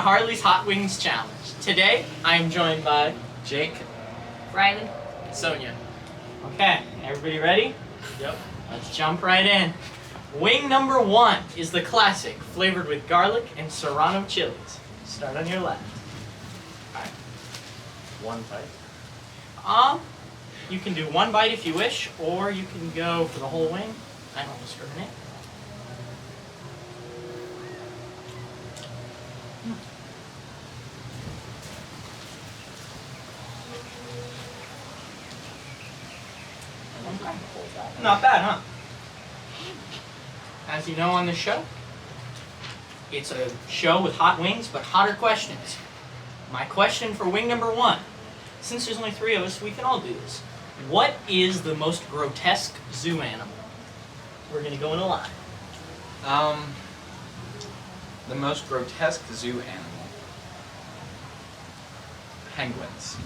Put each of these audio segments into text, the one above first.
Harley's Hot Wings Challenge. Today, I am joined by Jake, Riley, Sonia. Okay, everybody ready? Yep. Let's jump right in. Wing number 1 is the classic, flavored with garlic and serrano chilies. Start on your left. Alright. One bite. You can do one bite if you wish, or you can go for the whole wing. I don't discriminate. Not bad, huh? As you know on this show, it's a show with hot wings, but hotter questions. My question for wing number 1, since there's only 3 of us, we can all do this. What is the most grotesque zoo animal? We're gonna go in a line. the most grotesque zoo animal. Penguins.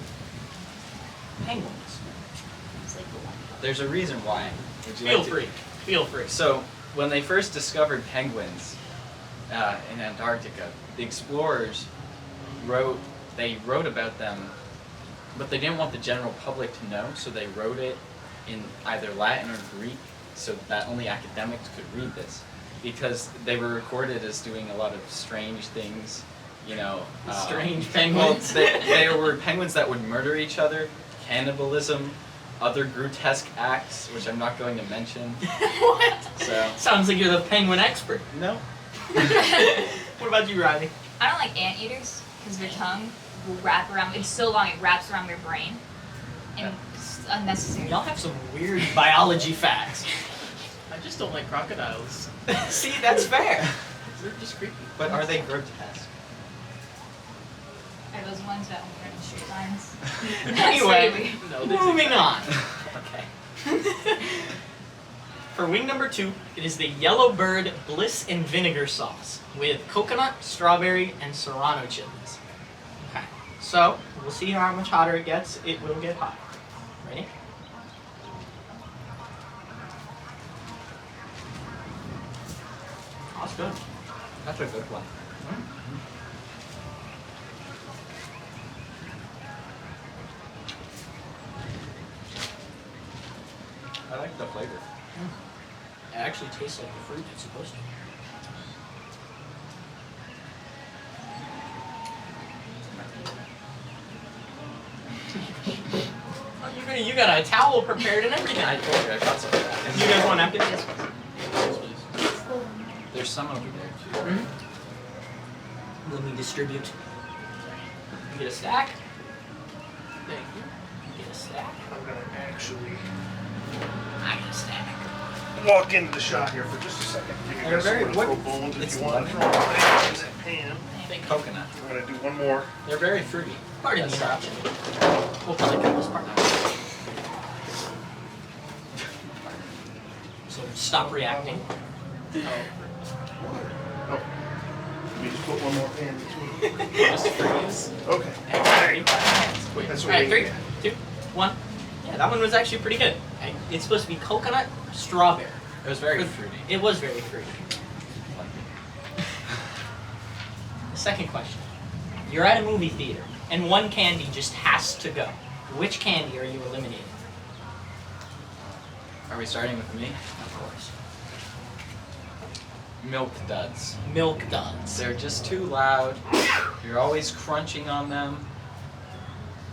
Penguins. it's like the one. There's a reason why. Would you Feel like to- free. Feel free. So, when they first discovered penguins in Antarctica, the explorers wrote about them, but they didn't want the general public to know, so they wrote it in either Latin or Greek so that only academics could read this, because they were recorded as doing a lot of strange things, you know. Strange Well, penguins. they were penguins that would murder each other, cannibalism, other grotesque acts, which I'm not going to mention. What? So, Sounds like you're the penguin expert. no. What about you, Riley? I don't like anteaters because their tongue will wrap around. It's so long it wraps around their brain, and it's unnecessary. Y'all have some weird biology facts. I just don't like crocodiles. See, that's fair. They're just creepy. But are they grotesque? Are those ones that were in straight lines? Anyway, No, they're moving on. Okay. For wing number 2, it is the Yellow Bird Bliss and Vinegar Sauce with coconut, strawberry, and serrano chilies. Okay, so we'll see how much hotter it gets. It will get hot. Ready? That's good. That's a good one. I like the flavor. It actually tastes like the fruit it's supposed to. Oh, you got a towel prepared and everything. I told you I got some of that. You guys want napkins? Yes, please. Yes, please. There's some over there too. Mm-hmm. Let me distribute. You get a stack. Thank you. You get a stack. I'm gonna actually I get a stack. walk into the shot here for just a second. Give you They're guys very- some what- throw bones if it's you want to lemon. throw them in that pan. Thank you. Coconut. We're gonna do one more. They're very fruity. Pardon the interruption. We'll probably cut this part out. So stop reacting. Oh, we just put one more pan between. Just freeze. Okay. There you go. Wait, That's All what right, we 3, 2, 1. Yeah, that one was actually pretty good. It's supposed to be coconut, strawberry. It was very fruity. It was very fruity. The second question. You're at a movie theater, and one candy just has to go. Which candy are you eliminating? Are we starting with me? Of course. Milk duds. Milk duds. They're just too loud. You're always crunching on them.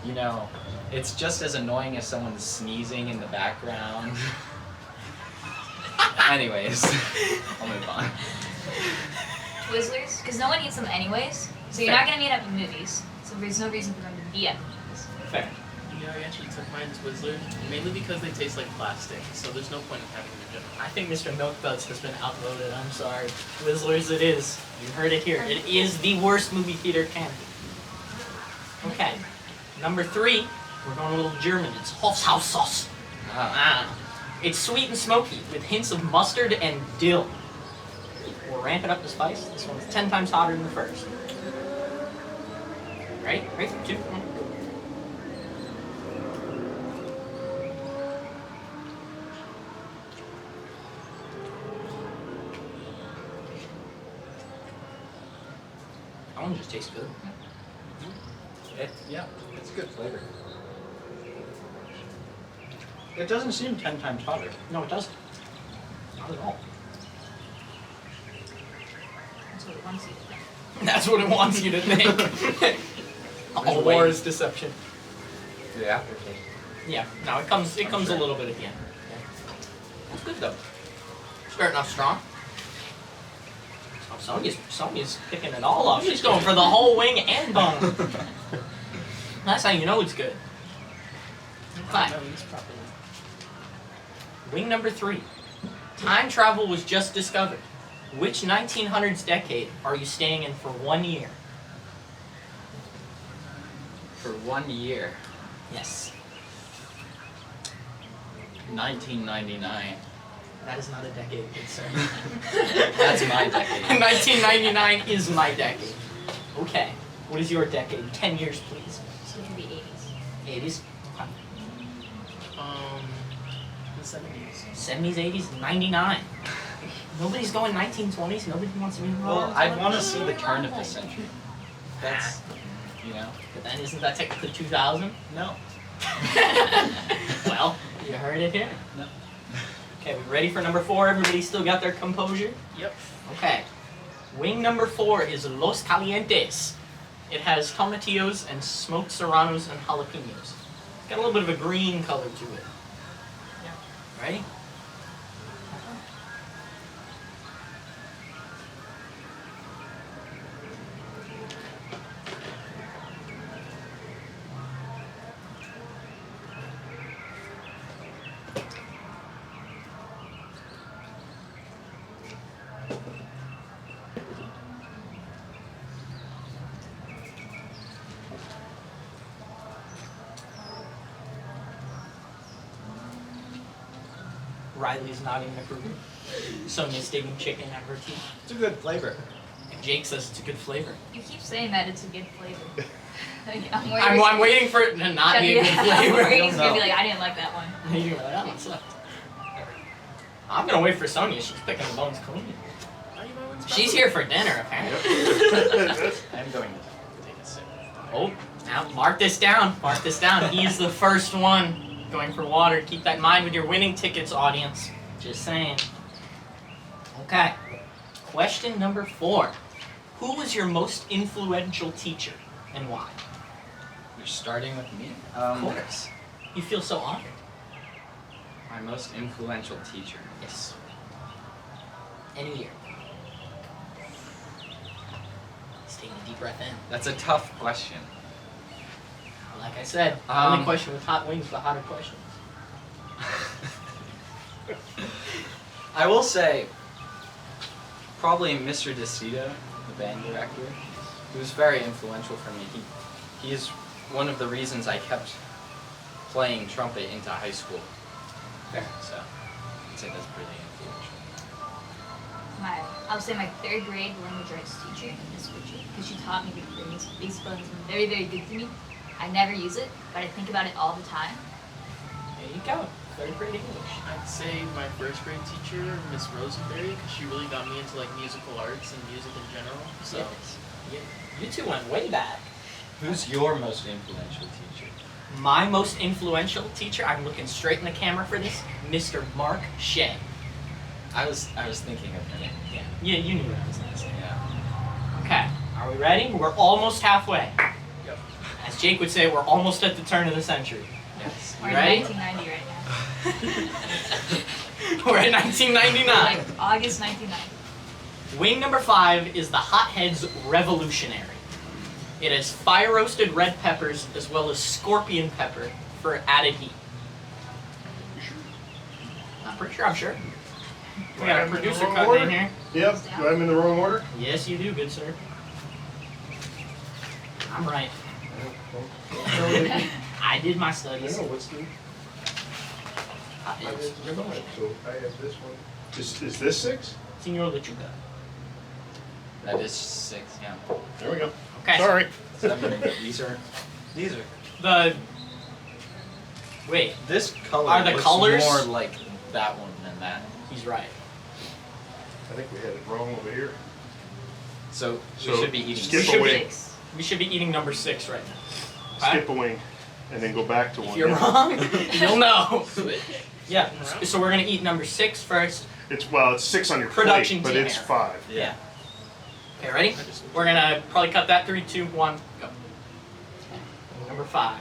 You know, it's just as annoying as someone sneezing in the background. Anyways, I'll move on. Twizzlers, because no one eats them anyways. So you're Fair. not gonna meet at the movies. So there's no reason for them to be at the movies. Fair. You know, I actually took mine Twizzlers, mainly because they taste like plastic, so there's no point in having them in general. I think Mr. Milk Duds has been outvoted. I'm sorry. Twizzlers it is. You heard it here. It is the worst movie theater candy. Okay. Number 3, we're going a little German. It's Hofshaus sauce. Ah. It's sweet and smoky with hints of mustard and dill. We're ramping up the spice. This one's 10 times hotter than the first. Ready? 3, 2, 1. That one just tastes good. Yeah, it's a good flavor. It doesn't seem 10 times hotter. No, it doesn't. Not at all. That's what it wants you to think. That's what it wants you to think. All There's war weight. is deception. The aftertaste. Yeah, no, it comes I'm a sure. little bit at the end. Yeah. That's good though. Starting off strong. Oh, Sonya's picking it all off. She's going for the whole wing and bone. That's how you know it's good. I know this properly. Wing number 3. Time travel was just discovered. Which 1900s decade are you staying in for 1 year? For 1 year, Yes. 1999. That is not a decade, good sir. That's my decade. 1999 is my decade. Okay. What is your decade? 10 years, please. So it could be 80s. 80s? Okay. The 70s. 70s, 80s, 99. Nobody's going 1920s. Nobody wants to be involved. Well, I want to see the turn of the century. That's, you know. But then isn't that technically 2000? No. Well, you heard it here. No. Okay, we ready for number 4? Everybody still got their composure? Yep. Okay. Wing number 4 is Los Calientes. It has tomatillos and smoked serranos and jalapenos. It's got a little bit of a green color to it. Yeah. Ready? Riley's nodding approval. Sonia's digging chicken at her teeth. It's a good flavor. And Jake says it's a good flavor. You keep saying that it's a good flavor. Like, I'm I'm waiting for it to not be a good I'm flavor. worried he's gonna know. be like, I didn't like that one. You're like, that one sucked. I'm gonna wait for Sonia. She's picking the bones clean. Why you always She's here for dinner, apparently. I'm going to Take a sip. Oh, now mark this down. Mark this down. He's the first one going for water. Keep that in mind with your winning tickets, audience. Just saying. Okay. Question number 4. Who was your most influential teacher and why? You're starting with me. Of course. You feel so honored. My most influential teacher. Yes. Any year. Just taking a deep breath in. That's a tough question. Like I said, only Um, question with hot wings, but hotter questions. I will say, probably Mr. DeCito, the band director, he was very influential for me. He is one of the reasons I kept playing trumpet into high school. So, I'd say that's pretty influential. I would say my 3rd grade language arts teacher, Miss Richard, because she taught me the bass buttons and very, very good to me. I never use it, but I think about it all the time. There you go. 3rd grade English. I'd say my 1st grade teacher, Miss Rosenberry, because she really got me into like musical arts and music in general. So Yes. You two went way back. Who's your most influential teacher? My most influential teacher, I'm looking straight in the camera for this, Mr. Mark Shea. I was thinking of him. Yeah, you knew what I was going to say. Yeah. Okay, are we ready? We're almost halfway. Yep. As Jake would say, we're almost at the turn of the century. Yes. We're Ready? in 1990 right now. We're in 1999. Like August 1990. Wing number 5 is the Hotheads Revolutionary. It has fire-roasted red peppers as well as scorpion pepper for added heat. I'm pretty sure I'm sure. We got a producer Wrong cutting in order? here. Yep, do I'm in the wrong order? Yes, you do, good sir. I'm right. I did my I studies. know, what's the, Hotheads Revolutionary. so I have this one. Is this 6? Senor Lechuga. That is 6, yeah. There we go. Okay. Sorry. So that means these are The wait, this color Are the looks colors- more like that one than that. he's right. I think we had it wrong over here. So So we should be eating. skip should a wing. Six. We should be eating number 6 right now. Skip a wing, and then go back to If one. you're wrong, you'll know. Switch. Yeah, so we're gonna eat number 6 first. It's 6 on your Production plate, but team it's error. 5. Yeah. Okay, ready? We're gonna probably cut that 3, 2, 1, go. Okay. Number 5.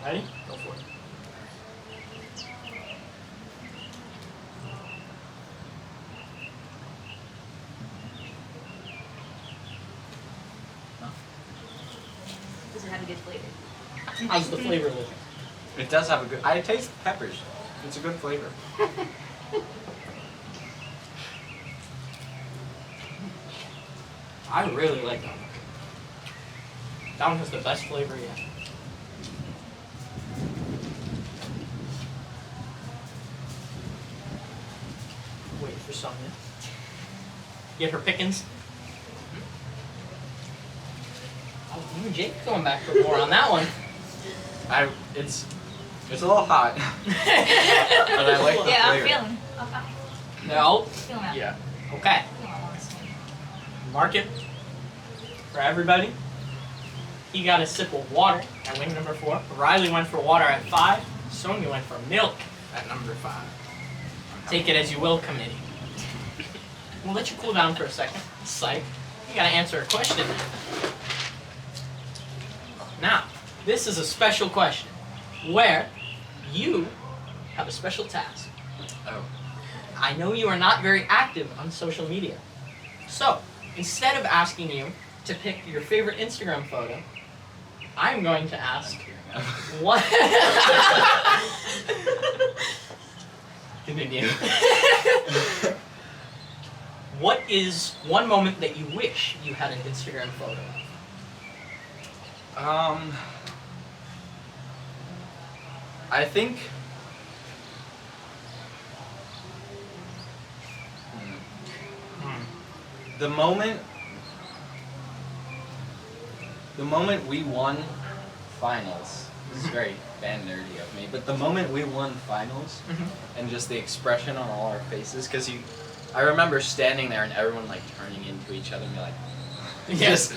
Ready? Go for it. Does it have a good flavor? How's the flavor looking? It does have a good. I taste peppers. It's a good flavor. I really like that one. That one has the best flavor yet. Wait for Sonya. Get her pickings. Oh, you and Jake going back for more on that one. It's a little hot, but I like the Yeah, I'm flavor. feeling. I'm No. feeling that. Yeah. Okay. Feeling all this one. Mark it for everybody. He got a sip of water at wing number 4. Riley went for water at 5. Sonya went for milk at number 5. Take it as you will, committee. We'll let you cool down for a second. Psych. You gotta answer a question now. Now, this is a special question where you have a special task. Oh. I know you are not very active on social media. So, instead of asking you to pick your favorite Instagram photo, I'm going to ask what Continue. what is one moment that you wish you had an Instagram photo of? I think. The moment we won finals, this is very band nerdy of me, but the moment we won finals and just the expression on all our faces, because I remember standing there and everyone like turning into each other and be like, Yes.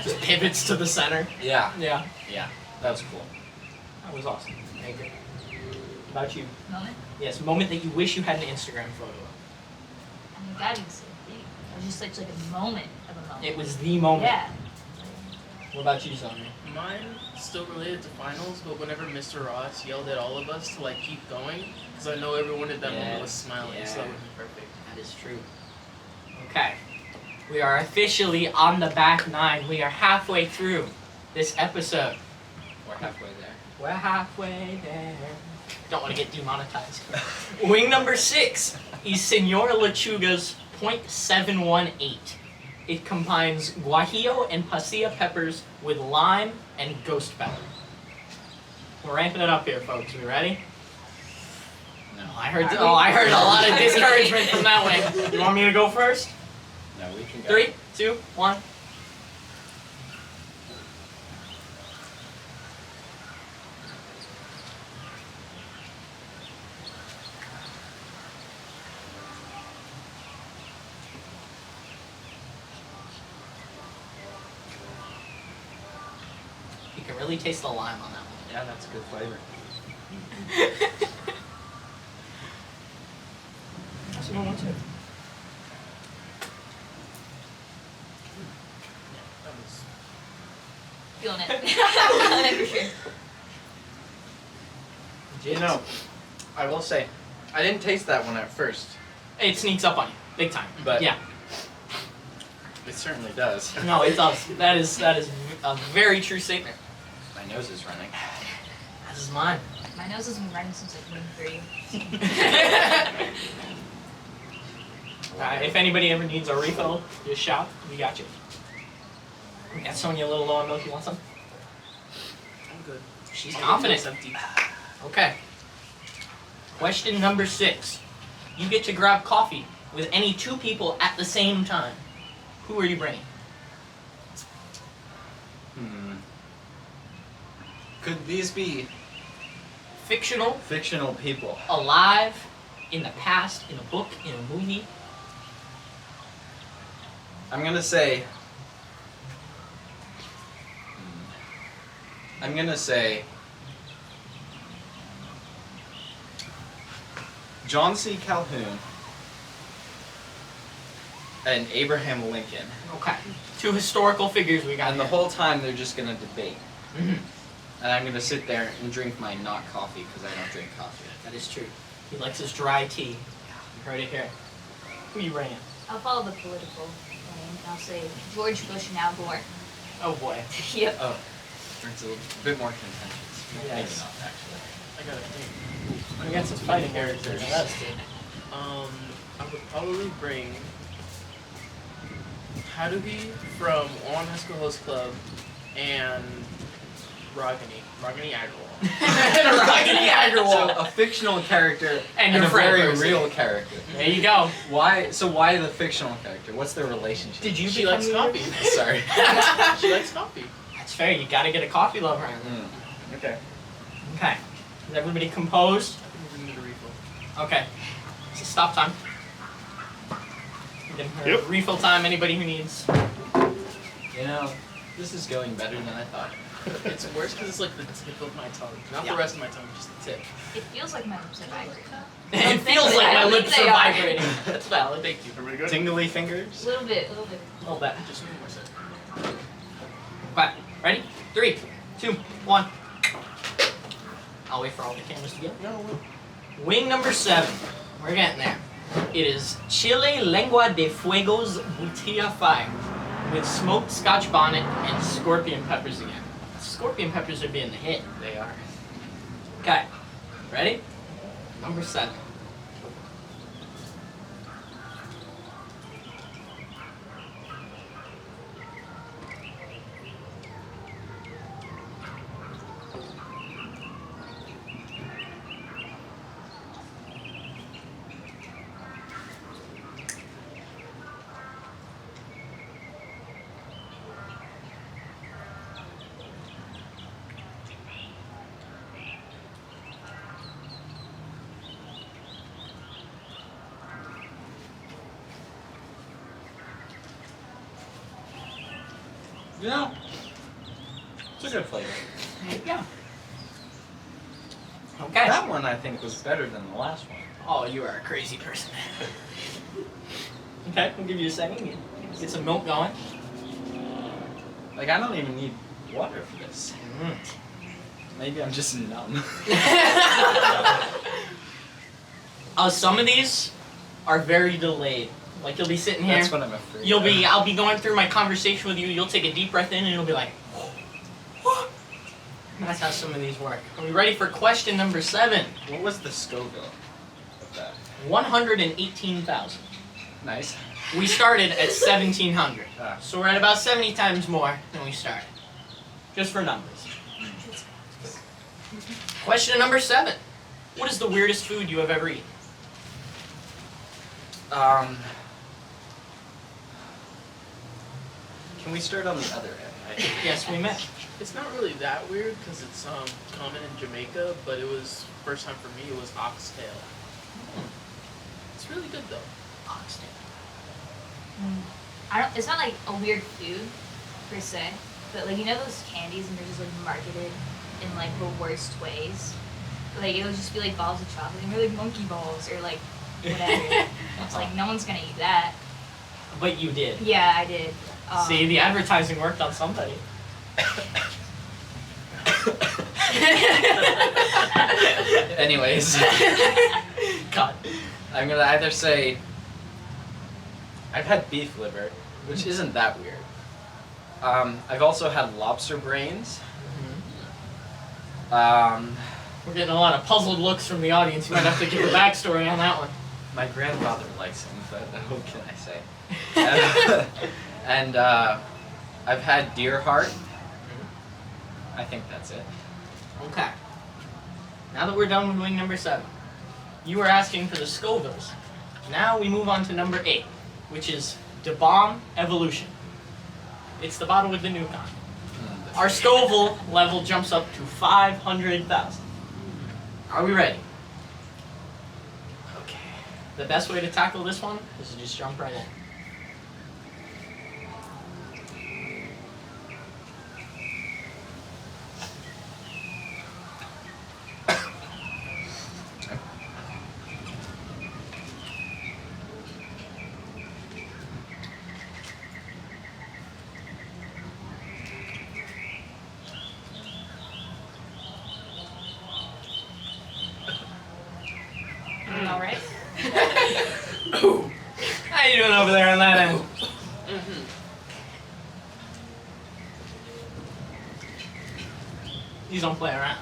Just pivots to the center. yeah, Yeah. that was cool. That was awesome. Thank you. How about you? Moment? Yes, moment that you wish you had an Instagram photo of. I mean, that is big. It was just like a moment of a moment. It was the moment. Yeah. What about you, Sonia? Mine still related to finals, but whenever Mr. Ross yelled at all of us to like keep going, because I know everyone at that moment was smiling, so that would be perfect. That is true. Okay. We are officially on the back 9. We are halfway through this episode. We're halfway there. We're halfway there. Don't want to get demonetized. Wing number 6 is Senora Lechuga's .718. It combines guajillo and pasilla peppers with lime and ghost pepper. We're ramping it up here, folks. We ready? No. I heard a lot of discouragement from that wing. You want me to go first? No, we can go. 3, 2, 1. You can really taste the lime on that one. Yeah, that's a good flavor. That's a good one too. That was Feeling it. Feeling it for sure. You know, I will say, I didn't taste that one at first, It sneaks up on you, big time. but Yeah. it certainly does. No, it does. That is a very true statement. My nose is running. This is mine. My nose has been running since like wing 3. If anybody ever needs a refill, just shout. We got you. We got Sonya a little low on milk. You want some? I'm good. She's I'll confident. go empty. Okay. Question number 6. You get to grab coffee with any 2 people at the same time. Who are you bringing? Could these be Fictional, fictional people? alive, in the past, in a book, in a movie. I'm gonna say I'm gonna say John C. Calhoun and Abraham Lincoln. Okay. 2 historical figures we got And the here. whole time they're just gonna debate. Mhm. And I'm gonna sit there and drink my not coffee because I don't drink coffee. That is true. He likes his dry tea. You heard it here. Who you bringing? I'll follow the political lane. I'll say George Bush and Al Gore. Oh boy. Yep. Oh, it's a bit more contentious. Yes. Maybe not, actually. I gotta think. We got some fighting characters. That's good. I would probably bring Haruhi from On High School Host Club and Ragini Agrawal. Ragini Agrawal. So a fictional character And and your a friend very person. real character. There you go. Why? So why the fictional character? What's their relationship? Did you She become likes the- coffee. Sorry. She likes coffee. That's fair. You gotta get a coffee lover. Okay. Okay. Is everybody composed? We need a refill. Okay. It's a stop time. Give her Yep. refill time. Anybody who needs. You know, this is going better than I thought. It's worse because it's like the tip of my tongue, not Yeah. the rest of my tongue, just the tip. It feels like my lips are vibrating. It feels like my I think lips they are are. vibrating. That's valid. Thank you. Everybody good? Tingly A fingers. little bit, a little bit. A little bit. Just one more second. Okay. Ready? 3, 2, 1. I'll wait for all the cameras to go. No, Wing number 7. We're getting there. It is Chile Lengua de Fuegos Butilla Fire with smoked scotch bonnet and scorpion peppers again. Scorpion peppers are being the hit. They are. Okay. Ready? Number 7. Yeah. It's a good flavor. There you go. Okay. That one I think was better than the last one. Oh, you are a crazy person. Okay, we'll give you a second. Get some milk going. Like I don't even need water for this. Mm. Maybe I'm just numb. Some of these are very delayed. Like you'll be sitting here. That's what I'm afraid. I'll be going through my conversation with you. You'll take a deep breath in, and you'll be like, that's how some of these work. Are we ready for question number 7? What was the Scoville of that? 118,000. Nice. We started at 1,700, Ah. so we're at about 70 times more than we started. Just for numbers. Question number 7. What is the weirdest food you have ever eaten? Can we start on the other end? Yes, we may. it's not really that weird because it's common in Jamaica, but it was first time for me. It was oxtail. It's really good though. Oxtail. It's not like a weird food per se, but like you know those candies and they're just like marketed in like the worst ways. Like it'll just be like balls of chocolate and they're like monkey balls or like whatever. It's like no one's gonna eat that. But you did. Yeah, I did. See, the advertising worked on somebody. Anyways, Cut. I'm gonna either say I've had beef liver, which isn't that weird. I've also had lobster brains. We're getting a lot of puzzled looks from the audience. You might have to give a backstory on that one. My grandfather likes them, but what can I say? And I've had deer heart. I think that's it. Okay. Now that we're done with wing number 7, you were asking for the Scovilles. Now we move on to number 8, which is the bomb evolution. It's the bottle with the nuke on. Our Scoville level jumps up to 500,000. Are we ready? Okay. The best way to tackle this one is to just jump right in. all right? How you doing over there on that end? Mm-hmm. You don't play around.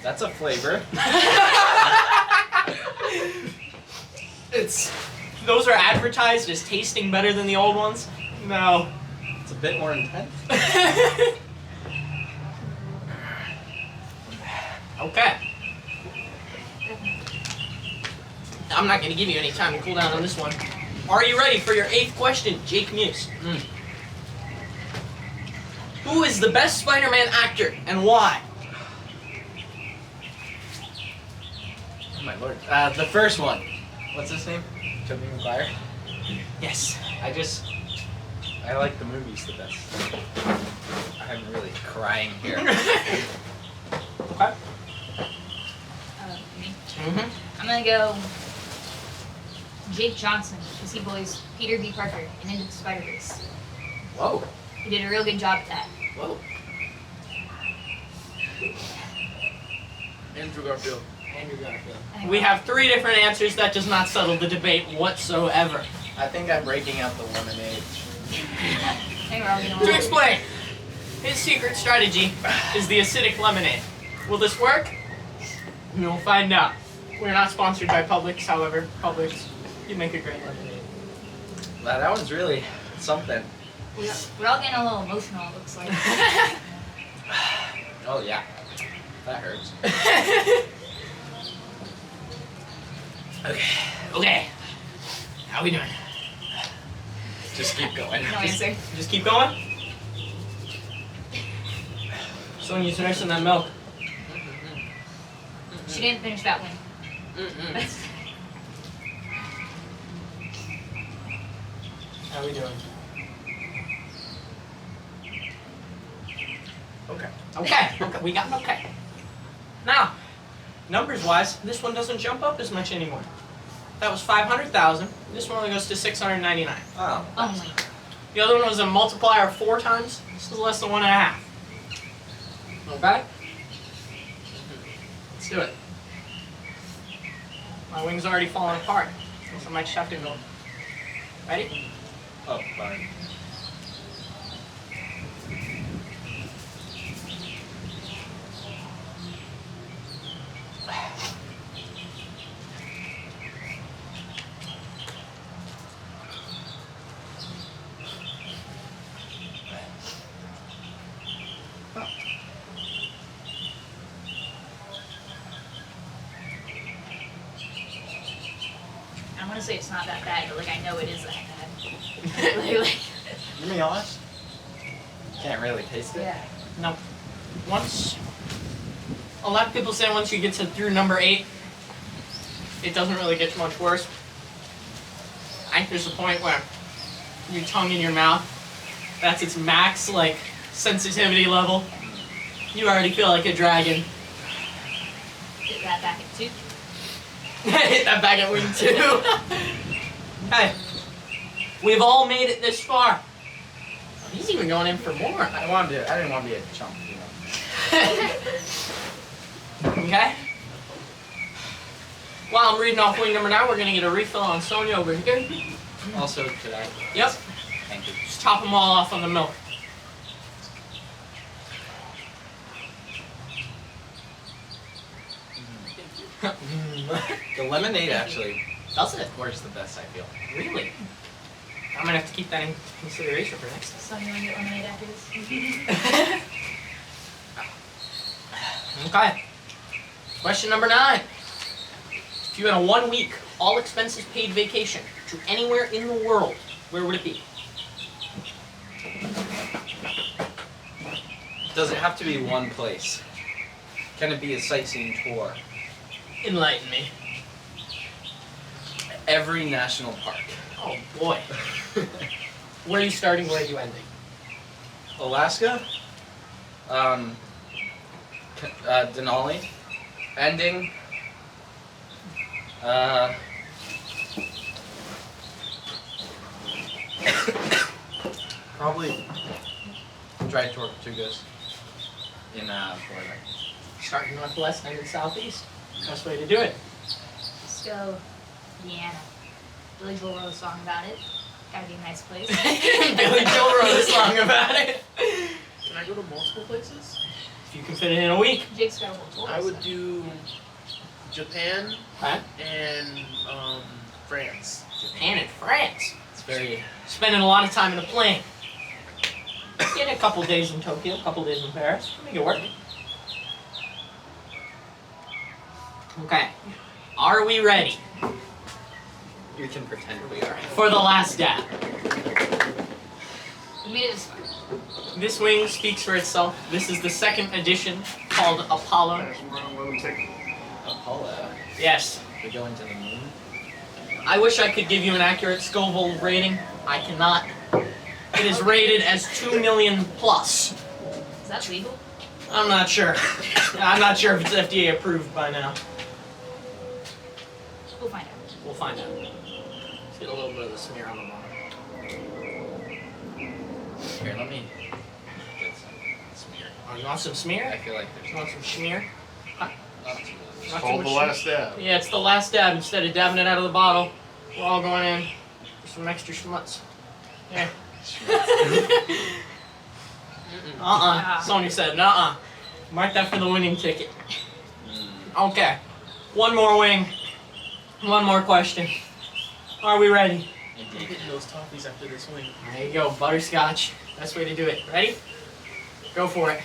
That's a flavor. Those are advertised as tasting better than the old ones. No. It's a bit more intense. Okay. I'm not going to give you any time to cool down on this one. Are you ready for your 8th question, Jake MEUSE? Who is the best Spider-Man actor and why? Oh my lord. The first one. What's his name? Tobey Maguire? Yes. I like the movies the best. I'm really crying here. Okay. Me. Mm-hmm. I'm gonna go Jake Johnson because he voiced Peter B. Parker in Into the Spider-Verse. Whoa. He did a real good job at that. Whoa. Andrew Garfield. Andrew Garfield. We have 3 different answers. That does not settle the debate whatsoever. I think I'm breaking out the lemonade. I think we're all gonna To win. explain, his secret strategy is the acidic lemonade. Will this work? We'll find out. We're not sponsored by Publix, however. Publix, you make a great lemonade. Wow, that one's really something. We're all getting a little emotional, it looks like. Oh yeah. That hurts. Okay. How we doing? Just keep going. No answer. Just keep going. Sonia's nursing that milk. She didn't finish that one. Mm-mm. How we doing? Okay. We got okay. Now, numbers-wise, this one doesn't jump up as much anymore. That was 500,000. This one only goes to 699. Oh. Only. The other one was a multiplier of 4 times. This is less than 1.5. Okay? Let's do it. My wing's already falling apart, so I might just have to go. Ready? Oh, fine. I want to say it's not that bad, but like I know it is that bad. Like, To be honest, can't really taste it. yeah. No. Once, a lot of people say once you get to through number 8, it doesn't really get much worse. I think there's a point where your tongue in your mouth, that's its max, like, sensitivity level. You already feel like a dragon. Get that back at 2. Hit that back at wing 2. Hey, we've all made it this far. He's even going in for more. I didn't want to be a chump, you know. Okay? While I'm reading off wing number 9, we're going to get a refill on Sonia over here. Also, could I? Yep. Thank you. Just top them all off on the milk. The lemonade actually Does it? works the best, I feel. Really? I'm going to have to keep that in consideration for next time. So you want to get lemonade after this? Okay. Question number 9. If you had a 1-week, all expenses paid vacation to anywhere in the world, where would it be? Does it have to be one place? Can it be a sightseeing tour? Enlighten me. Every national park. Oh boy. Where are you starting, where are you ending? Alaska, Denali, ending, probably Dried Tortugas in Florida. Starting northwest, ending southeast. Best way to do it. Let's go Vienna. Billy Joel wrote a song about it. Gotta be a nice place. Billy Joel wrote a song about it. Can I go to multiple places? If you can fit it in a week. Jake's got a whole tour. I would do Japan Huh? and France. Japan and France. It's very. Spending a lot of time in a plane. Get a couple days in Tokyo, a couple days in Paris. Make it work. Okay. Are we ready You can pretend we are. for the last dab? We made it this far. This wing speaks for itself. This is the second edition called Apollo. Let them take Apollo. Yes. We're going to the moon. I wish I could give you an accurate Scoville rating. I cannot. It is rated as 2 million plus. Is that legal? I'm not sure. I'm not sure if it's FDA approved by now. We'll find out. We'll find out. Let's get a little bit of the smear on the bottom. Here, let me get some smear. Oh, you want some smear? I feel like You there's want some smear? not too It's Not called too the much last dab. Yeah, it's the last dab. Instead of dabbing it out of the bottle, we're all going in for some extra schmutz. Yeah. Sonya said, nuh-uh. Mark that for the winning ticket. Okay. One more wing. One more question. Are we ready? I'm getting those toffees after this wing. There you go, butterscotch. Best way to do it. Ready? Go for it.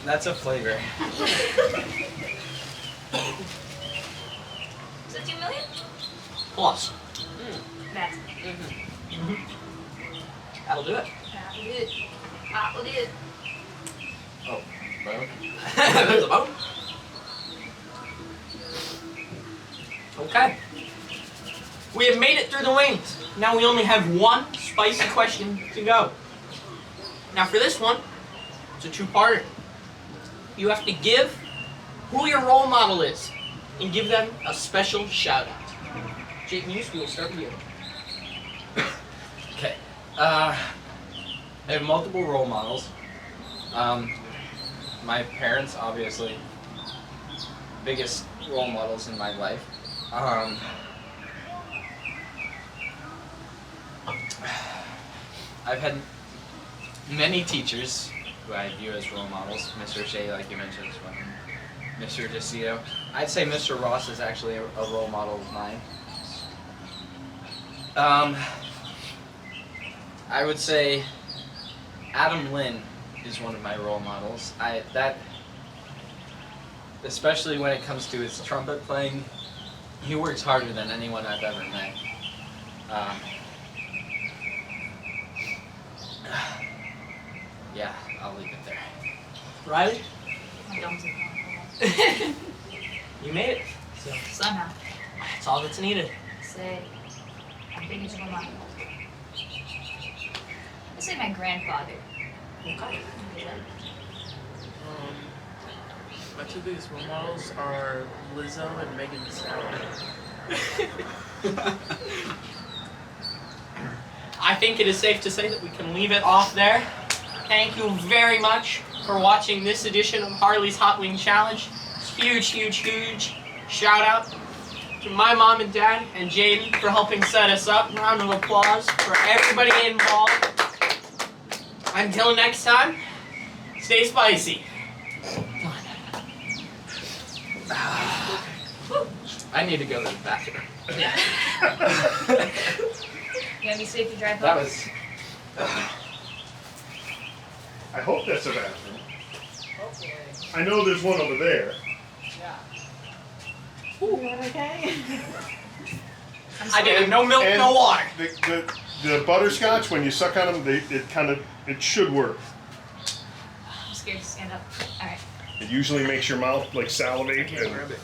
That's a flavor. Is it 2 million? Plus. That's That'll do it. that'll do it. That'll do it. Oh, bone. There's a bone. Okay. We have made it through the wings. Now we only have one spicy question to go. Now for this one, it's a two-parter. You have to give who your role model is and give them a special shout out. Jake Muse, we will start with you. Okay. I have multiple role models. My parents, obviously, biggest role models in my life. I've had many teachers who I view as role models. Mr. Shea, like you mentioned, is one. Mr. DeCio. I'd say Mr. Ross is actually a role model of mine. I would say Adam Lynn is one of my role models. Especially when it comes to his trumpet playing, he works harder than anyone I've ever met. Yeah, I'll leave it there. Riley? My gums are gone. You made it. So Somehow. that's all that's needed. Say, I'm big into my I say my grandfather. Okay. My two biggest role models are Lizzo and Megan Thee Stallion. I think it is safe to say that we can leave it off there. Thank you very much for watching this edition of Harley's Hot Wing Challenge. Huge, huge, huge shout out to my mom and dad and Jaden for helping set us up. Round of applause for everybody involved. Until next time, stay spicy. I need to go to the bathroom. You gonna be safe to drive That home? was. I hope that's a bathroom. Hopefully. I know there's one over there. Yeah. okay? I did no milk, And no water. The butterscotch, when you suck on them, it should work. I'm scared to stand up. Alright. It usually makes your mouth like salivate. I can't And grab it.